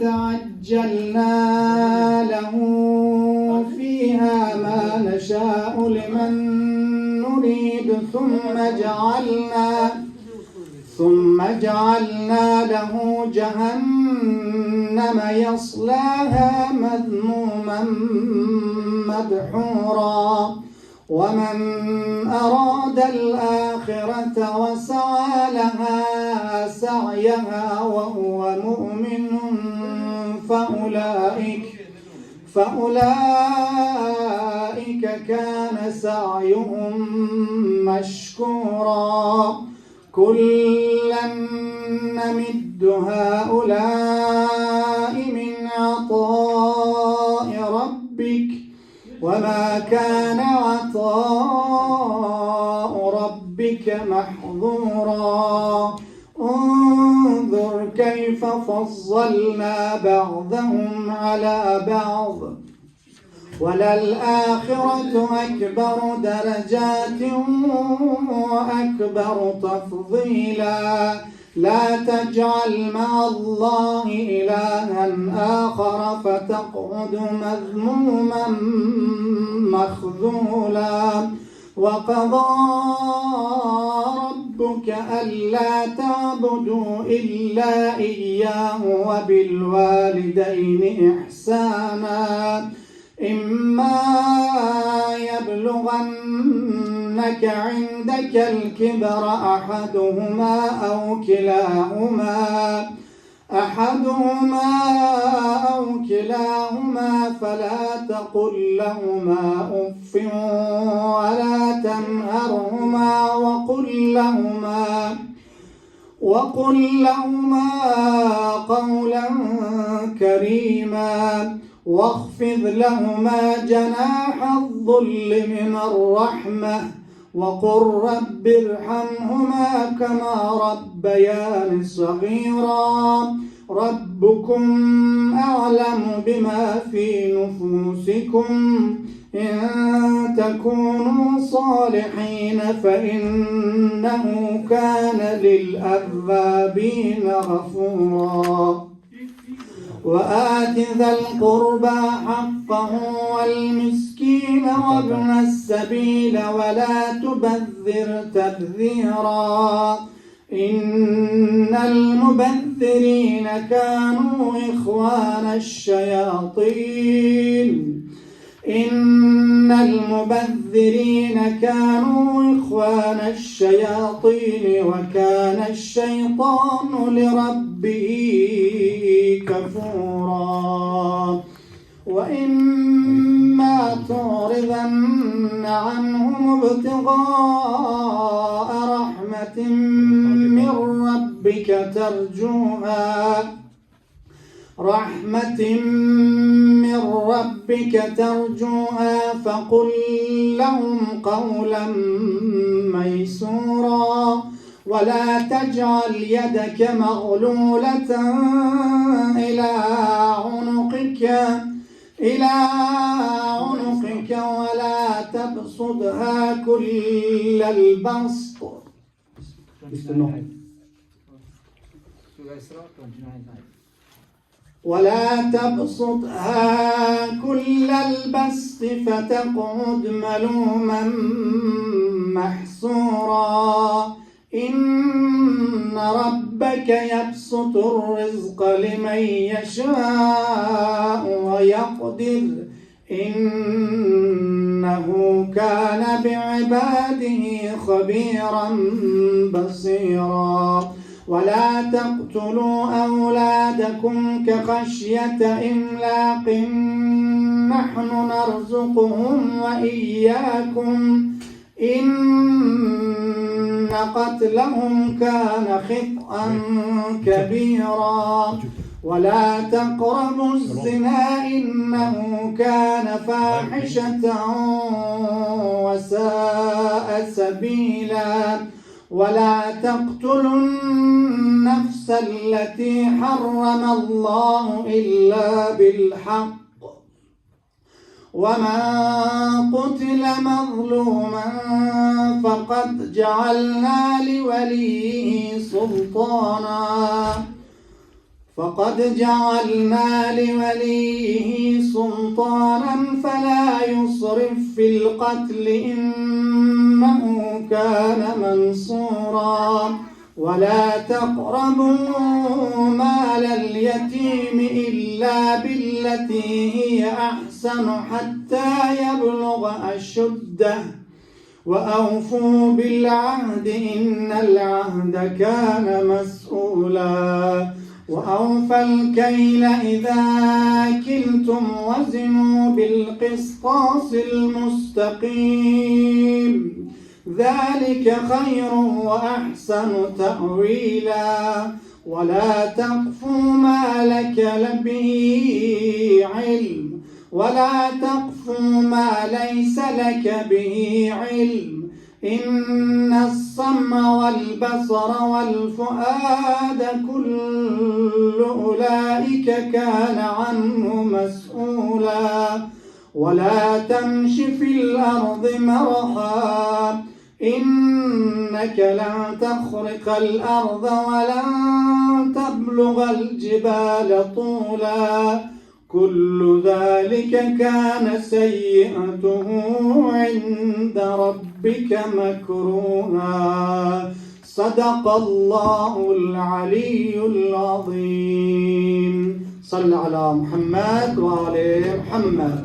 عجلنا له فيها ما نشاء لمن نريد ثم جعلنا له جهنم يصلاها مذموما مدحورا ومن أراد الآخرة وسعى لها سعيها وهو مؤمن فأولئك كان سعيهم مشكورا كلا نمد هؤلاء من عطاء ربك وما كان عطاء ربك محظورا انظر كيف فضلنا بعضهم على بعض وللآخرة أكبر درجات وأكبر تفضيلا لا تجعل مع الله إلها آخر فتقعد مذموما مخذولا وقضى ربك ألا تعبدوا إلا إياه وبالوالدين إحسانا إما يبلغنك عندك الكبر أحدهما أو كلاهما فلا تقل لهما أف ولا تنهرهما وقل لهما قولا كريما واخفض لهما جناح الذل من الرحمة وقل رب ارحمهما كما ربياني صغيرا ربكم أعلم بما في نفوسكم إن تكونوا صالحين فإنه كان للأوابين غفورا وآت ذا القربى حقه والمسكين وابن السبيل ولا تبذر تبذيرا إن المبذرين كانوا إخوان الشياطين وكان الشيطان لربه كفورا وإما تعرضن عنهم ابتغاء رحمة من ربك ترجوها فقل لهم قولا ميسورا ولا تجعل يدك مغلولة إلى عنقك ولا تبسطها كل البسط فتقعد ملوما محسورا إن ربك يبسط الرزق لمن يشاء ويقدر إنه كان بعباده خبيرا بصيرا ولا تقتلوا أولادكم كخشية إملاق نحن نرزقهم وإياكم إن قتلهم كان خطأ كبيرا ولا تقربوا الزنا إنه كان فاحشة وساء سبيلا ولا تقتلوا النفس التي حرم الله إلا بالحق ومن قتل مظلوما فقد جعلنا لوليه سلطانا فقد جعلنا لوليه سلطانا فلا يسرف في القتل إنه كان منصورا ولا تقربوا مال اليتيم إلا بالتي هي أحسن حتى يبلغ أشده وأوفوا بالعهد إن العهد كان مسؤولا وأوفى الكيل إذا كلتم وزنوا بالقسطاس المستقيم ذلك خير وأحسن تأويلا ولا تقف ما لك به علم ولا تقف ما ليس لك به علم إن السمع والبصر والفؤاد كل أولئك كان عنه مسؤولا ولا تمش في الأرض مرحا إنك لن تخرق الأرض ولن تبلغ الجبال طولا كل ذلك كان سيئته عند ربك مكروها صدق الله العلي العظيم صل على محمد وآل محمد